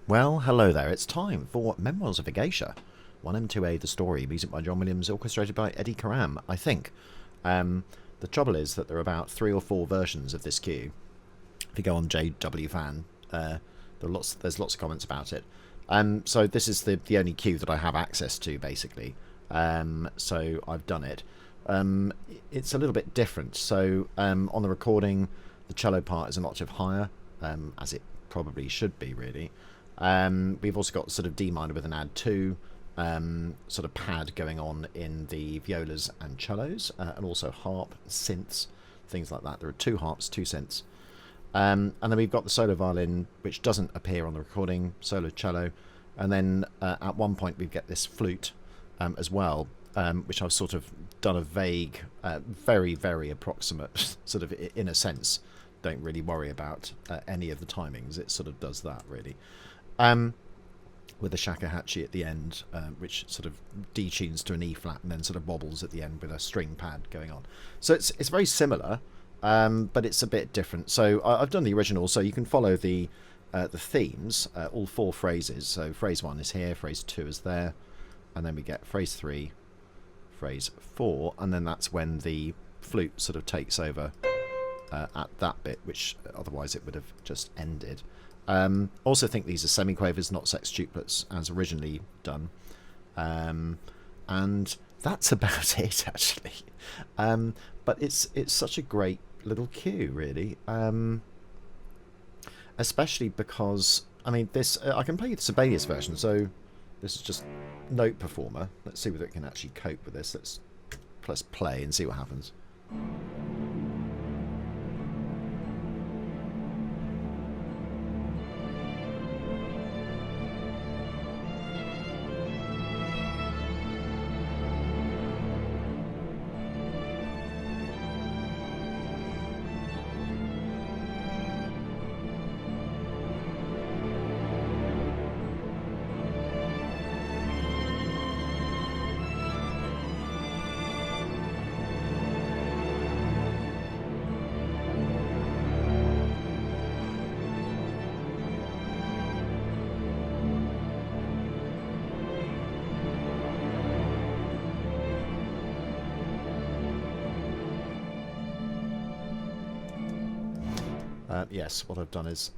Well, hello there. It's time for Memoirs of a Geisha. 1M2A, the story, music by John Williams, orchestrated by Eddie Karam, I think. The trouble is that there are about 3 or 4 versions of this cue. If you go on JW Fan, there's lots of comments about it. So this is the only cue that I have access to, basically. So I've done it. It's a little bit different. So on the recording, the cello part is an octave higher, as it probably should be, really. We've also got sort of D minor with an add 2 sort of pad going on in the violas and cellos, and also harp, synths, things like that. There are 2 harps, 2 synths. And then we've got the solo violin, which doesn't appear on the recording, solo cello. And then at one point we get this flute as well, which I've sort of done a vague, very, very approximate, sort of in a sense. Don't really worry about any of the timings. It sort of does that, really. With a shakuhachi at the end, which sort of detunes to an E flat and then sort of wobbles at the end with a string pad going on. So it's very similar, but it's a bit different. So I've done the original, so you can follow the themes, all 4 phrases. So phrase 1 is here, phrase 2 is there, and then we get phrase 3, phrase 4, and then that's when the flute sort of takes over at that bit, which otherwise it would have just ended. Also think these are semiquavers, not sextuplets, as originally done. And that's about it, actually. But it's such a great little cue, really. Especially because, I mean, this I can play the Sibelius version, so this is just note performer. Let's see whether it can actually cope with this. Let's press play and see what happens. Yes, what I've done is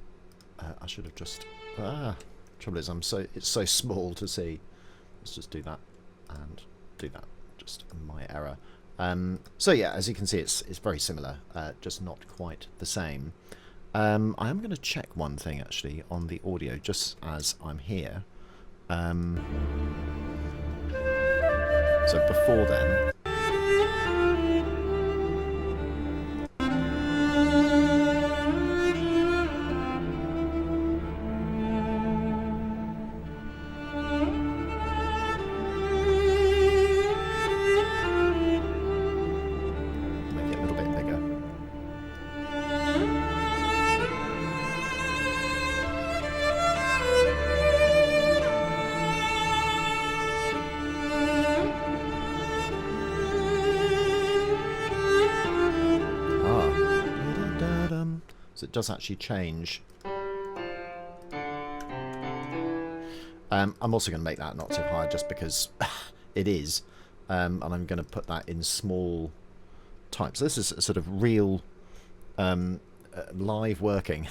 I should have just trouble is it's so small to see. Let's just do that and do that. Just my error. So yeah, as you can see, it's very similar, just not quite the same. I am going to check one thing actually on the audio, just as I'm here. So before then. It does actually change. I'm also going to make that an octave higher just because it is, and I'm going to put that in small type. So this is a sort of real live working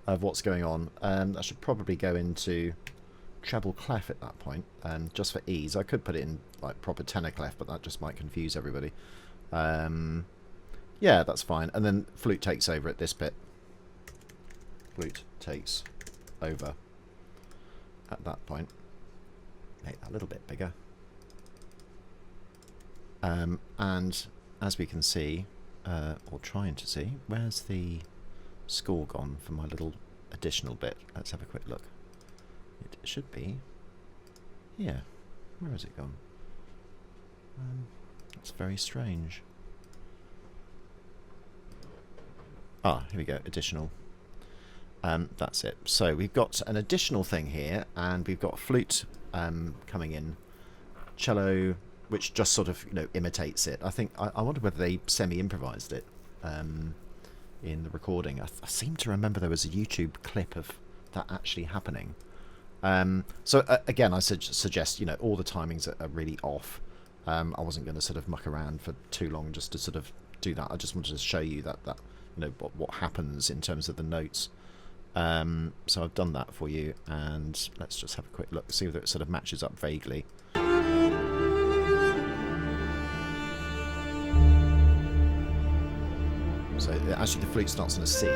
of what's going on. I should probably go into treble clef at that point, just for ease. I could put it in like proper tenor clef, but that just might confuse everybody. Yeah, that's fine. And then flute takes over at this bit. Flute takes over at that point. Make that a little bit bigger. And as we can see, or trying to see, where's the score gone for my little additional bit? Let's have a quick look. It should be here. Where has it gone? That's very strange. Here we go, additional. That's it. So we've got an additional thing here, and we've got a flute coming in, cello, which just sort of imitates it. I think I wonder whether they semi-improvised it in the recording. I seem to remember there was a YouTube clip of that actually happening. So again, I suggest, you know, all the timings are really off. I wasn't going to sort of muck around for too long just to sort of do that. I just wanted to show you that you know, what happens in terms of the notes. So I've done that for you, and let's just have a quick look, see whether it sort of matches up vaguely. So actually the flute starts on a C.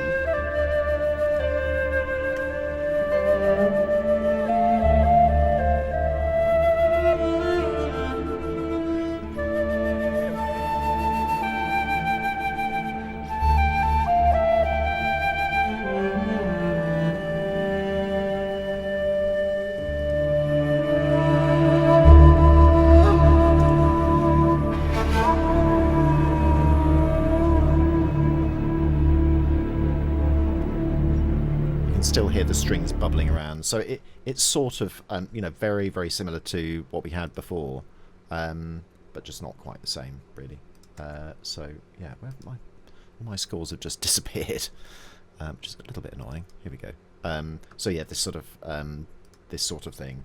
Still hear the strings bubbling around, so it's sort of you know, very, very similar to what we had before, but just not quite the same, really. So yeah, my scores have just disappeared, which is a little bit annoying. Here we go. So yeah, this sort of thing.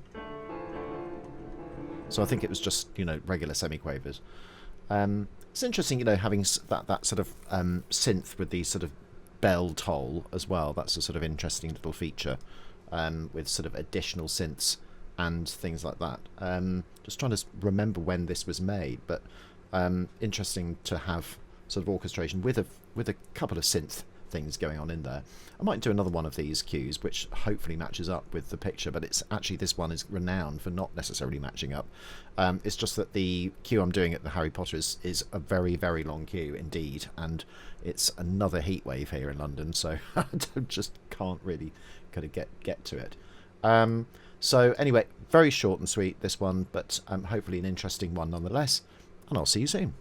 So I think it was just, you know, regular semiquavers. It's interesting, you know, having that sort of synth with these sort of bell toll as well. That's a sort of interesting little feature, with sort of additional synths and things like that. Just trying to remember when this was made, but interesting to have sort of orchestration with a couple of synth things going on in there. I might do another one of these cues which hopefully matches up with the picture, but it's actually, this one is renowned for not necessarily matching up. It's just that the cue I'm doing at the Harry Potter is a very, very long cue indeed, and it's another heat wave here in London, so I just can't really kind of get to it. So anyway, very short and sweet, this one, but hopefully an interesting one nonetheless, and I'll see you soon.